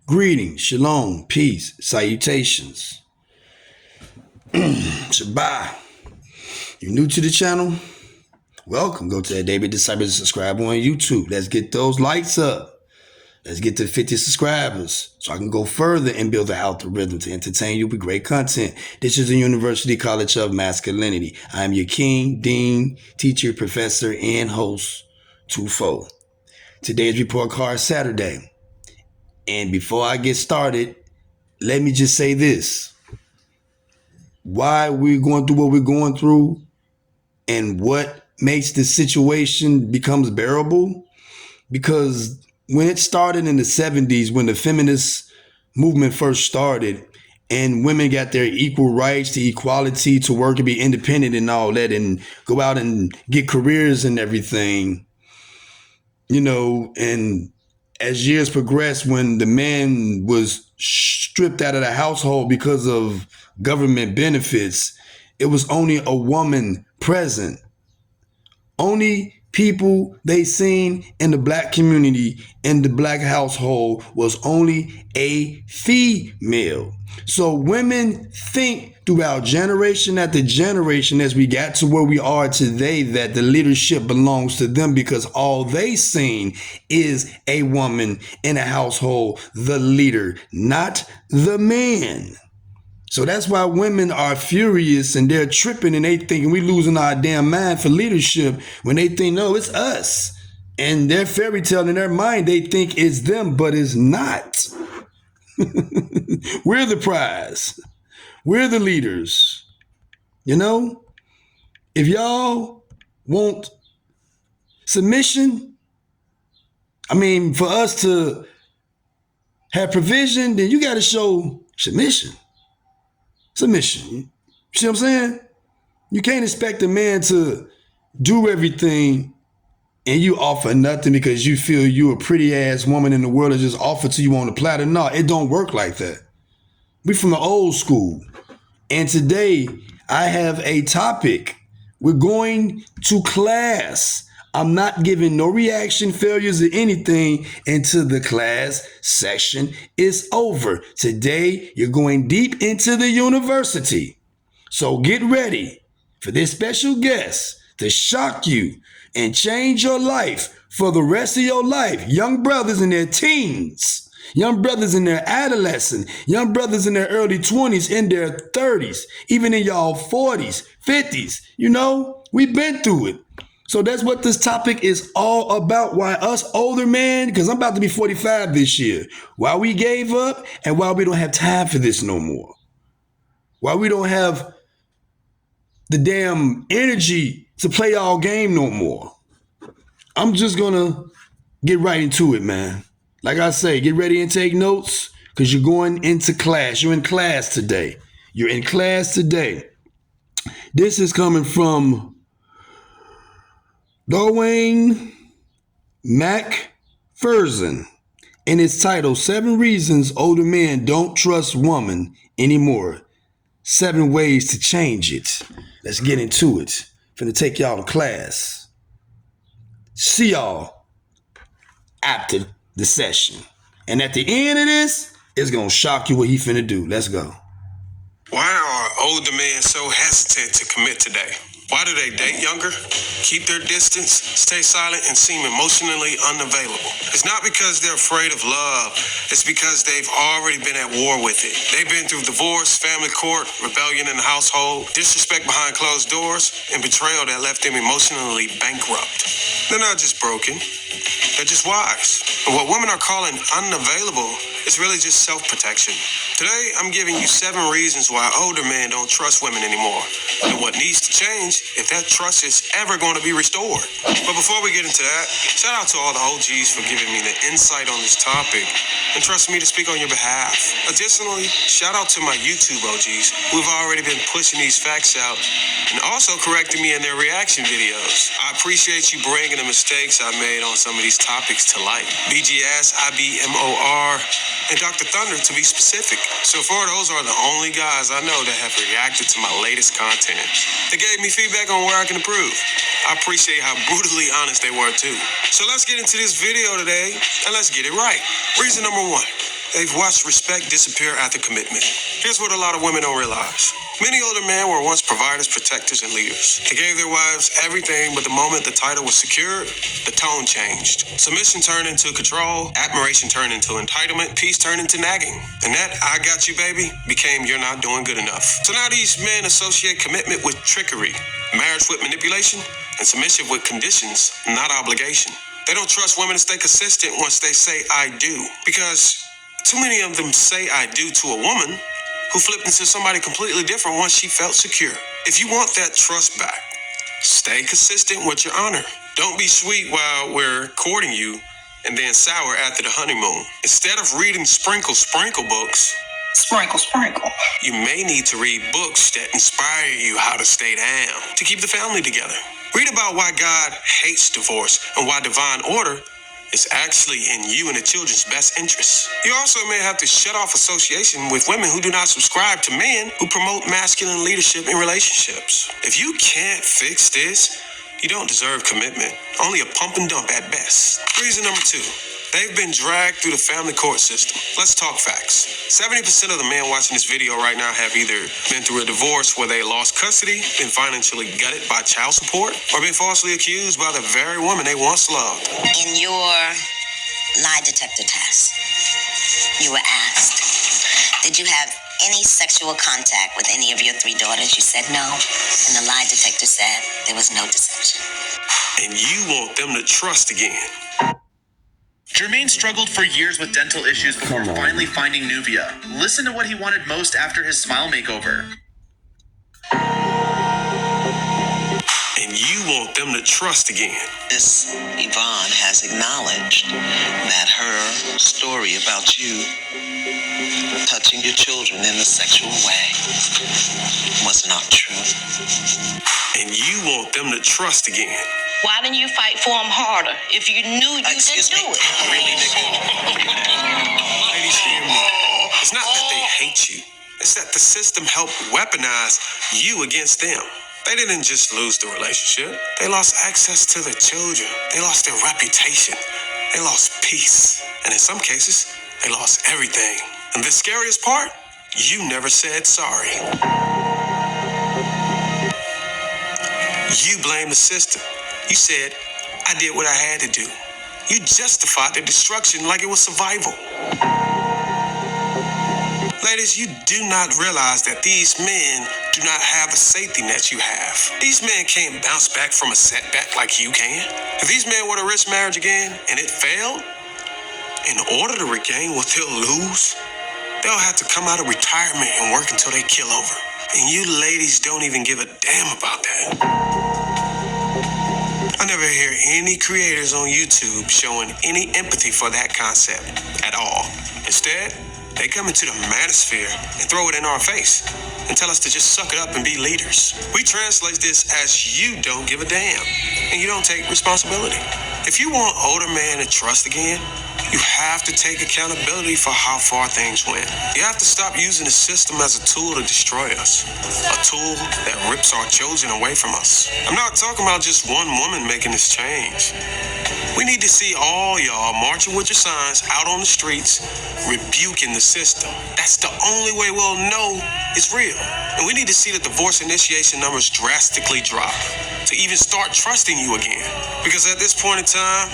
Greetings, shalom, peace, salutations. Shabbat. You new to the channel? Welcome. Go to that David Disciples and subscribe on YouTube. Let's get those likes up. Let's get to 50 subscribers so I can go further and build an algorithm to entertain you with great content. This is the University College of Masculinity. I am your king, dean, teacher, professor, and host, Twofold. Today is Report Card Saturday. And before I get started, let me just say this. Why we're going through what we're going through and what makes the situation becomes bearable. Because when it started in the 70s, when the feminist movement first started and women got their equal rights to equality, to work and be independent and all that, and go out and get careers and everything, and as years progressed, when the man was stripped out of the household because of government benefits, it was only a woman present. Only people they seen in the black community, in the black household, was only a female. So women think throughout generation after generation, as we got to where we are today, that the leadership belongs to them because all they seen is a woman in a household, the leader, not the man. So that's why women are furious and they're tripping and they thinking we losing our damn mind for leadership when they think, no, it's us. And their fairy tale in their mind, they think it's them, but it's not. We're the prize. We're the leaders. If y'all want submission, for us to have provision, then you got to show submission. Submission. You see what I'm saying? You can't expect a man to do everything and you offer nothing because you feel you a pretty ass woman in the world that just offer to you on a platter. No, it don't work like that. We from the old school. And today I have a topic. We're going to class. I'm not giving no reaction failures or anything until the class session is over. Today, you're going deep into the university. So get ready for this special guest to shock you and change your life for the rest of your life. Young brothers in their teens, young brothers in their adolescence, young brothers in their early 20s, in their 30s, even in y'all 40s, 50s. We've been through it. So that's what this topic is all about. Why us older men, because I'm about to be 45 this year, why we gave up and why we don't have time for this no more. Why we don't have the damn energy to play our game no more. I'm just going to get right into it, man. Like I say, get ready and take notes because you're going into class. You're in class today. You're in class today. This is coming from Dwayne McPherson, and it's titled 7 Reasons Older Men Don't Trust Women Anymore. 7 Ways to Change It. Let's get into it. Finna take y'all to class. See y'all after the session. And at the end of this, it's gonna shock you what he finna do. Let's go. Why are older men so hesitant to commit today? Why do they date younger, keep their distance, stay silent, and seem emotionally unavailable? It's not because they're afraid of love. It's because they've already been at war with it. They've been through divorce, family court, rebellion in the household, disrespect behind closed doors, and betrayal that left them emotionally bankrupt. They're not just broken. They're just wise. And what women are calling unavailable is really just self-protection. Today, I'm giving you 7 reasons why older men don't trust women anymore, and what needs to change if that trust is ever going to be restored. But before we get into that, shout out to all the OGs for giving me the insight on this topic and trusting me to speak on your behalf. Additionally, shout out to my YouTube OGs who've already been pushing these facts out and also correcting me in their reaction videos. I appreciate you bringing the mistakes I made on some of these topics to light. BGS, IBMOR, and Dr. Thunder to be specific. So far, those are the only guys I know that have reacted to my latest content. They gave me feedback on where I can improve. I appreciate how brutally honest they were too. So let's get into this video today and let's get it right. Reason number 1. They've watched respect disappear after commitment. Here's what a lot of women don't realize. Many older men were once providers, protectors, and leaders. They gave their wives everything, but the moment the title was secured, the tone changed. Submission turned into control, admiration turned into entitlement, peace turned into nagging. And that "I got you, baby" became "you're not doing good enough." So now these men associate commitment with trickery, marriage with manipulation, and submission with conditions, not obligation. They don't trust women to stay consistent once they say "I do," because too many of them say "I do" to a woman who flipped into somebody completely different once she felt secure. If you want that trust back, stay consistent with your honor. Don't be sweet while we're courting you and then sour after the honeymoon. Instead of reading sprinkle books, sprinkle, you may need to read books that inspire you how to stay down, to keep the family together. Read about why God hates divorce and why divine order is actually in you and the children's best interests. You also may have to shut off association with women who do not subscribe to men who promote masculine leadership in relationships. If you can't fix this, you don't deserve commitment. Only a pump and dump at best. Reason number 2. They've been dragged through the family court system. Let's talk facts. 70% of the men watching this video right now have either been through a divorce where they lost custody, been financially gutted by child support, or been falsely accused by the very woman they once loved. In your lie detector test, you were asked, did you have any sexual contact with any of your 3 daughters? You said no, and the lie detector said there was no deception. And you want them to trust again. Jermaine struggled for years with dental issues before finally finding Nuvia. Listen to what he wanted most after his smile makeover. And you want them to trust again. Miss Yvonne has acknowledged that her story about you touching your children in a sexual way was not true. And you want them to trust again. Why didn't you fight for him harder if you knew you didn't do it? Really, Ladies, hear me. It's not that they hate you. It's that the system helped weaponize you against them. They didn't just lose the relationship. They lost access to their children. They lost their reputation. They lost peace. And in some cases, they lost everything. And the scariest part, you never said sorry. You blame the system. You said, I did what I had to do. You justified the destruction like it was survival. Ladies, you do not realize that these men do not have the safety net you have. These men can't bounce back from a setback like you can. If these men were to risk marriage again and it failed, in order to regain what they'll lose, they'll have to come out of retirement and work until they kill over. And you ladies don't even give a damn about that. I never hear any creators on YouTube showing any empathy for that concept at all. Instead, they come into the manosphere and throw it in our face and tell us to just suck it up and be leaders. We translate this as you don't give a damn and you don't take responsibility. If you want older men to trust again, you have to take accountability for how far things went. You have to stop using the system as a tool to destroy us, a tool that rips our children away from us. I'm not talking about just one woman making this change. We need to see all y'all marching with your signs out on the streets, rebuking the system. That's the only way we'll know it's real. And we need to see the divorce initiation numbers drastically drop to even start trusting you again. Because at this point in time,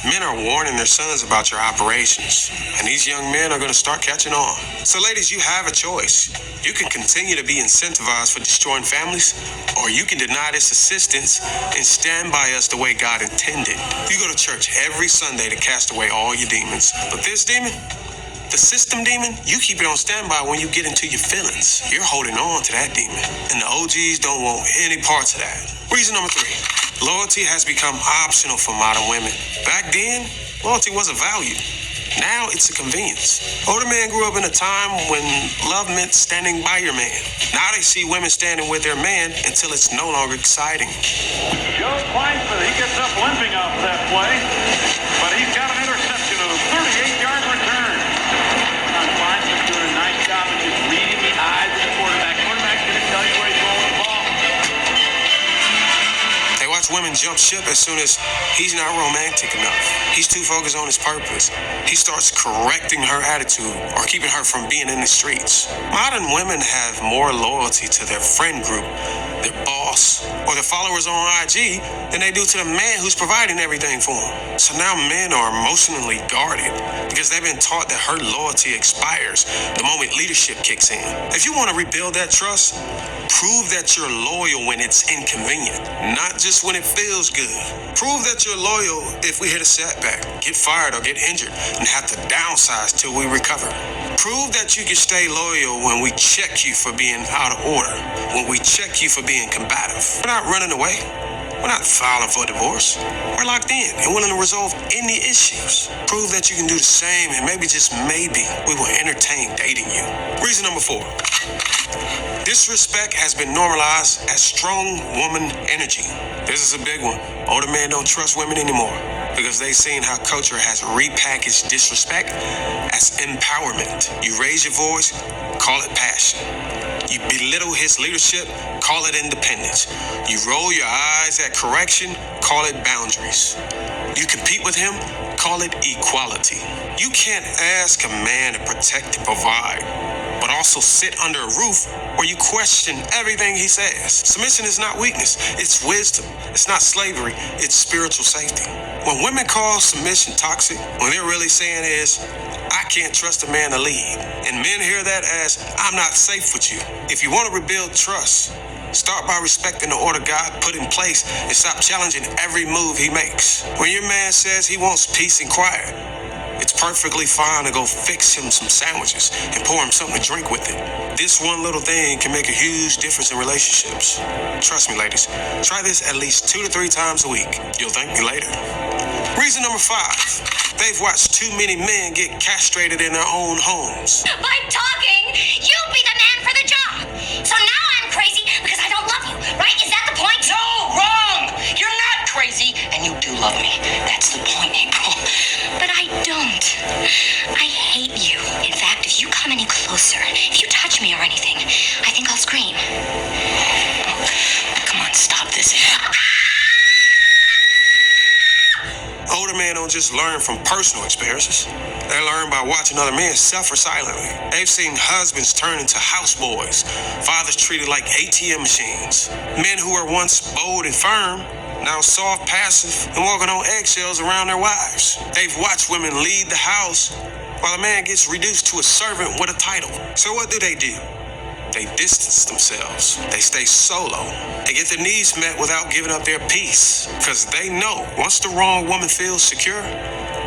men are warning their sons about your operations, and these young men are going to start catching on. So ladies, you have a choice. You can continue to be incentivized for destroying families, or you can deny this assistance and stand by us the way God intended. You go to church every Sunday to cast away all your demons. But this demon, the system demon, you keep it on standby when you get into your feelings. You're holding on to that demon, and the OGs don't want any parts of that. Reason number 3. Loyalty has become optional for modern women. Back then, loyalty was a value. Now it's a convenience. Older men grew up in a time when love meant standing by your man. Now they see women standing with their man until it's no longer exciting. Joe Kleinsmith, he gets up limping off that play, but he's got an interception of a 38-yard return. Kleinsmith doing a nice job of just reading the eyes of the quarterback. Quarterback's going to tell you where he's going with the ball. They watch women men jump ship as soon as he's not romantic enough. He's too focused on his purpose. He starts correcting her attitude or keeping her from being in the streets. Modern women have more loyalty to their friend group, their boss, or their followers on IG than they do to the man who's providing everything for them. So now men are emotionally guarded because they've been taught that her loyalty expires the moment leadership kicks in. If you want to rebuild that trust, prove that you're loyal when it's inconvenient, not just when it feels good. Prove that you're loyal if we hit a setback, get fired or get injured, and have to downsize till we recover. Prove that you can stay loyal when we check you for being out of order, when we check you for being combative. We're not running away. We're not filing for divorce. We're locked in and willing to resolve any issues. Prove that you can do the same, and maybe, just maybe, we will entertain dating you. Reason number 4. Disrespect has been normalized as strong woman energy. This is a big one. Older men don't trust women anymore because they've seen how culture has repackaged disrespect as empowerment. You raise your voice, call it passion. You belittle his leadership, call it independence. You roll your eyes at correction, call it boundaries. You compete with him, call it equality. You can't ask a man to protect and provide, but also sit under a roof where you question everything he says. Submission is not weakness, it's wisdom. It's not slavery, it's spiritual safety. When women call submission toxic, what they're really saying is, I can't trust a man to lead. And men hear that as, I'm not safe with you. If you want to rebuild trust, start by respecting the order God put in place and stop challenging every move he makes. When your man says he wants peace and quiet, it's perfectly fine to go fix him some sandwiches and pour him something to drink with it. This one little thing can make a huge difference in relationships. Trust me, ladies. Try this at least 2 to 3 times a week. You'll thank me later. Reason number 5. They've watched too many men get castrated in their own homes. By talking, you be the man for the job. So now I'm crazy because I don't love you, right? Is that the point? No, wrong. You're not crazy, and you do love me. That's the point, April. But I don't. I hate you. In fact, if you come any closer, if you touch me or anything, I think I'll scream. Come on, stop this. Older men don't just learn from personal experiences. They learn by watching other men suffer silently. They've seen husbands turn into houseboys, fathers treated like ATM machines, men who were once bold and firm, now soft, passive, and walking on eggshells around their wives. They've watched women lead the house while a man gets reduced to a servant with a title. So what do? They distance themselves. They stay solo. They get their needs met without giving up their peace. Because they know once the wrong woman feels secure,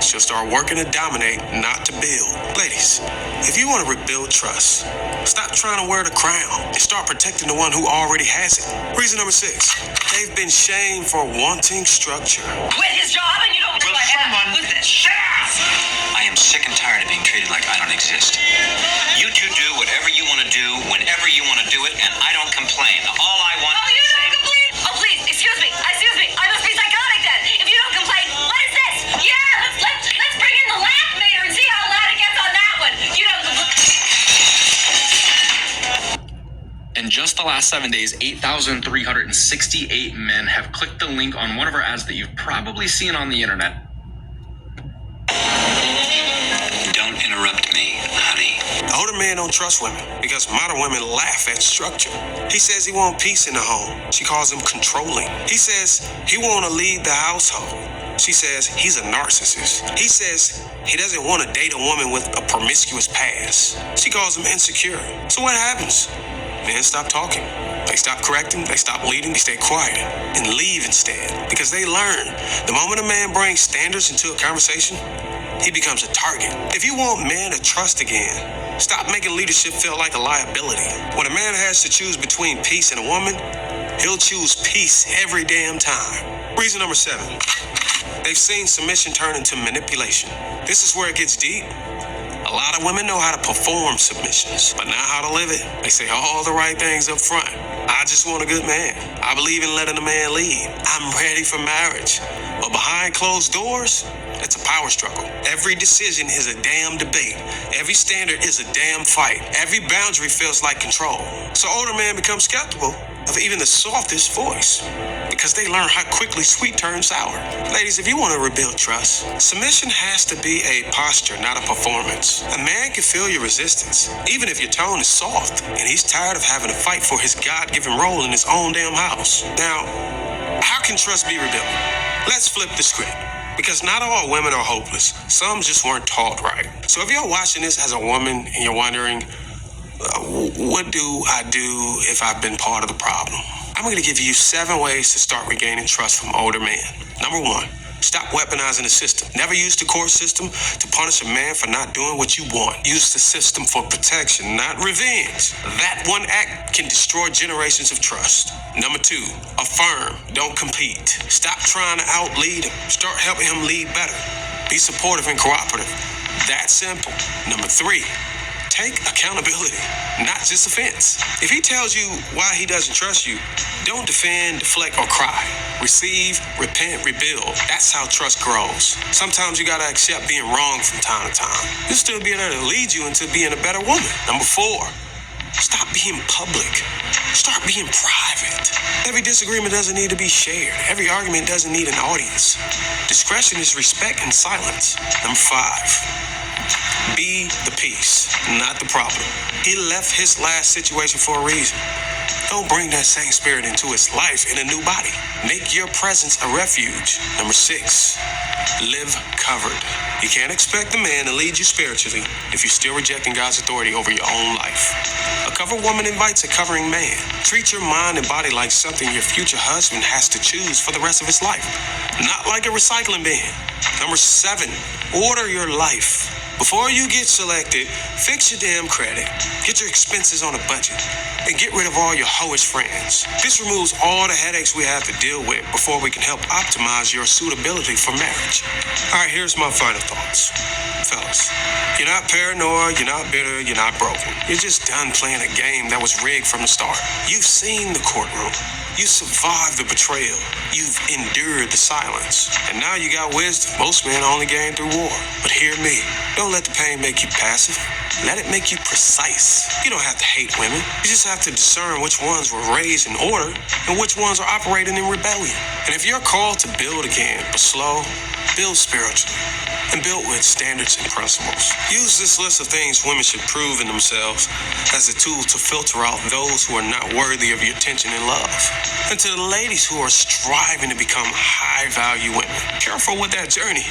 she'll start working to dominate, not to build. Ladies, if you want to rebuild trust, stop trying to wear the crown and start protecting the one who already has it. Reason number 6. They've been shamed for wanting structure. Quit his job and you don't do what someone with this. I am sick and tired of being treated like I don't exist. You two do whatever you want to do, whenever you want to do it, and I don't complain. All I want Oh, you don't complain? Oh, please, excuse me. I must be psychotic then. If you don't complain, what is this? Yeah, let's bring in the laugh meter and see how loud it gets on that one. You don't complain. In just the last 7 days, 8,368 men have clicked the link on one of our ads that you've probably seen on the internet. Don't interrupt me, honey. Older men don't trust women because modern women laugh at structure. He says he wants peace in the home. She calls him controlling. He says he want to lead the household. She says he's a narcissist. He says he doesn't want to date a woman with a promiscuous past. She calls him insecure. So what happens? Men stop talking. They stop correcting, they stop leading, they stay quiet and leave instead. Because they learn the moment a man brings standards into a conversation, he becomes a target. If you want men to trust again, stop making leadership feel like a liability. When a man has to choose between peace and a woman, he'll choose peace every damn time. Reason number 7. They've seen submission turn into manipulation. This is where it gets deep. A lot of women know how to perform submissions, but not how to live it. They say all the right things up front. I just want a good man. I believe in letting a man lead. I'm ready for marriage. But behind closed doors, it's a power struggle. Every decision is a damn debate. Every standard is a damn fight. Every boundary feels like control. So older men become skeptical of even the softest voice, because they learn how quickly sweet turns sour. Ladies, if you want to rebuild trust, submission has to be a posture, not a performance. A man can feel your resistance, even if your tone is soft, and he's tired of having to fight for his God-given role in his own damn house. Now, how can trust be rebuilt? Let's flip the script. Because not all women are hopeless. Some just weren't taught right. So if you're watching this as a woman and you're wondering, what do I do if I've been part of the problem? I'm going to give you 7 ways to start regaining trust from older men. Number 1, stop weaponizing the system. Never use the court system to punish a man for not doing what you want. Use the system for protection, not revenge. That one act can destroy generations of trust. Number 2, affirm, don't compete. Stop trying to outlead him. Start helping him lead better. Be supportive and cooperative. That simple. Number 3, take accountability, not just offense. If he tells you why he doesn't trust you, don't defend, deflect, or cry. Receive, repent, rebuild. That's how trust grows. Sometimes you gotta accept being wrong from time to time. You'll still be able to lead you into being a better woman. Number 4, stop being public. Start being private. Every disagreement doesn't need to be shared. Every argument doesn't need an audience. Discretion is respect and silence. Number 5, be the peace, not the problem. He left his last situation for a reason. Don't bring that same spirit into his life in a new body. Make your presence a refuge. Number 6, live covered. You can't expect a man to lead you spiritually if you're still rejecting God's authority over your own life. A covered woman invites a covering man. Treat your mind and body like something your future husband has to choose for the rest of his life, not like a recycling bin. Number 7, order your life. Before you get selected, fix your damn credit, get your expenses on a budget, and get rid of all your hoish friends. This removes all the headaches we have to deal with before we can help optimize your suitability for marriage. All right, here's my final thoughts. Fellas, you're not paranoid, you're not bitter, you're not broken. You're just done playing a game that was rigged from the start. You've seen the courtroom. You survived the betrayal. You've endured the silence. And now you got wisdom. Most men only gain through war. But hear me. Don't let the pain make you passive. Let it make you precise. You don't have to hate women. You just have to discern which ones were raised in order and which ones are operating in rebellion. And if you're called to build again, but slow, build spiritually, and build with standards and principles. Use this list of things women should prove in themselves as a tool to filter out those who are not worthy of your attention and love. And to the ladies who are striving to become high-value women, careful with that journey.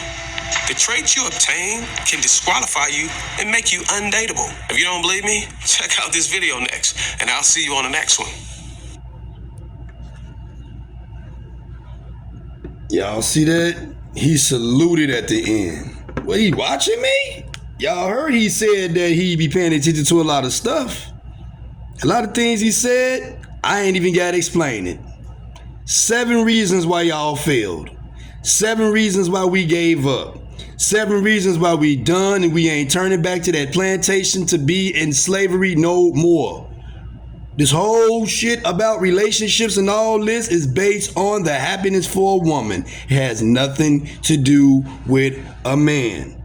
The traits you obtain can disqualify you and make you undateable. If you don't believe me, check out this video next, and I'll see you on the next one. Y'all see that? He saluted at the end. What, he watching me? Y'all heard he said that he be paying attention to a lot of stuff. A lot of things he said, I ain't even got to explain it. 7 reasons why y'all failed. 7 reasons why we gave up. 7 reasons why we done and we ain't turning back to that plantation to be in slavery no more. This whole shit about relationships and all this is based on the happiness for a woman. It has nothing to do with a man.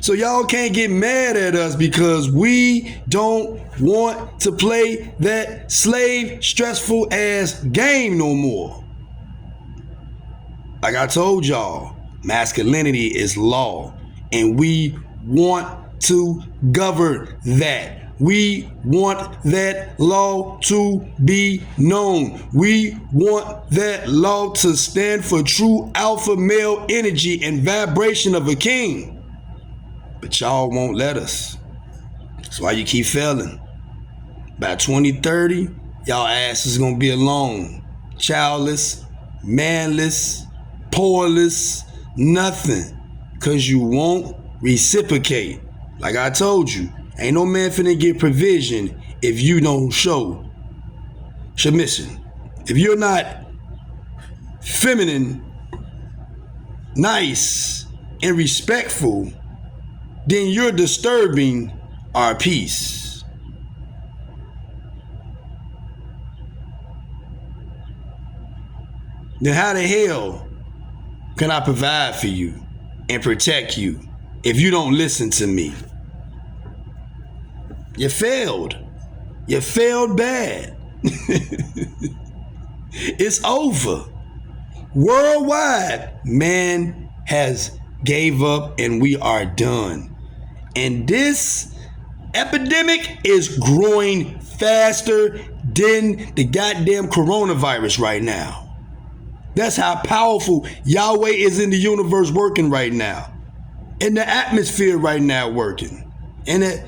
So y'all can't get mad at us because we don't want to play that slave, stressful ass game no more. Like I told y'all, masculinity is law, and we want to govern that. We want that law to be known. We want that law to stand for true alpha male energy and vibration of a king. But y'all won't let us. That's why you keep failing. By 2030, y'all ass is gonna be alone. Childless, manless, poorless, nothing. Cause you won't reciprocate. Like I told you, ain't no man finna get provision if you don't show submission. If you're not feminine, nice, and respectful, then you're disturbing our peace. Then how the hell can I provide for you and protect you if you don't listen to me? You failed. You failed bad. It's over. Worldwide, man has gave up and we are done. And this epidemic is growing faster than the goddamn coronavirus right now. That's how powerful Yahweh is in the universe working right now. In the atmosphere right now working. In the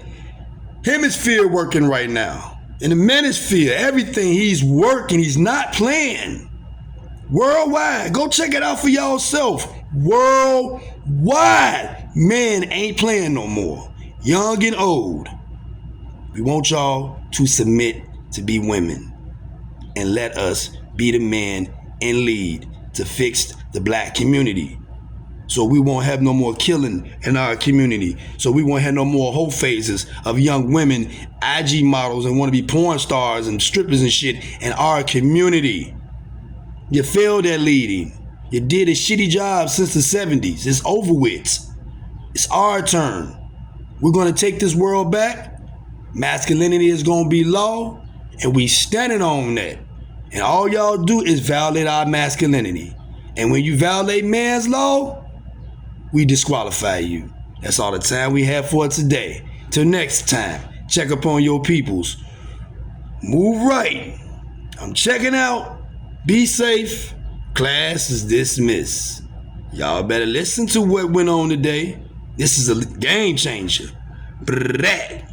hemisphere working right now. In the manosphere, everything, he's working. He's not playing. Worldwide. Go check it out for yourself. Worldwide. Man ain't playing no more. Young and old. We want y'all to submit to be women. And let us be the man and lead to fix the black community. So we won't have no more killing in our community. So we won't have no more whole phases of young women, IG models, and want to be porn stars and strippers and shit in our community. You failed at leading. You did a shitty job since the 70s. It's over with. It's our turn. We're going to take this world back. Masculinity is going to be law, and we standing on that. And all y'all do is violate our masculinity. And when you violate man's law, we disqualify you. That's all the time we have for today. Till next time, check upon your peoples. Move right. I'm checking out. Be safe. Class is dismissed. Y'all better listen to what went on today. This is a game changer. Brat.